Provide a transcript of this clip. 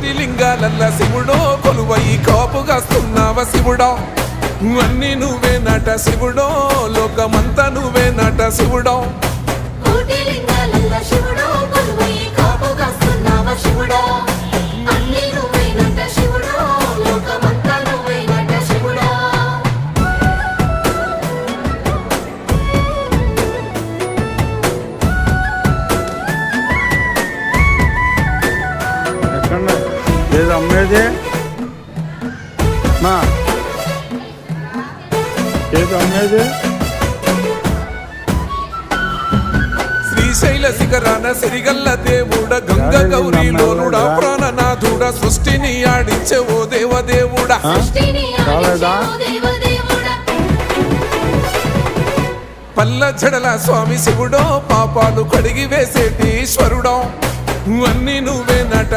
కోటి లింగాలల్ల శివుడో కొలువై కాపుగాస్తున్నావ శివుడా అన్ని నువ్వే నట శివుడో లోకమంతా నువ్వే నట శివుడో కోటి లింగాలల్ల శివుడో కొలువై కాపుగాస్తున్నావ శివుడా అన్ని నువ్వే నట శివుడో లోకమంతా నువ్వే నట శివుడా ఏది అమ్మేది మా ఏది అమ్మేది శ్రీశైల శిఖరాన సిరిగల్ల దేవుడ గంగ గౌరీ లోనుడా ప్రాణనాథుడ సృష్టిని ఆడించే ఓ దేవదేవుడా పల్ల జడల స్వామి శివుడో పాపాలు కడిగి వేసేటి ఈశ్వరుడో అన్ని నువ్వే నట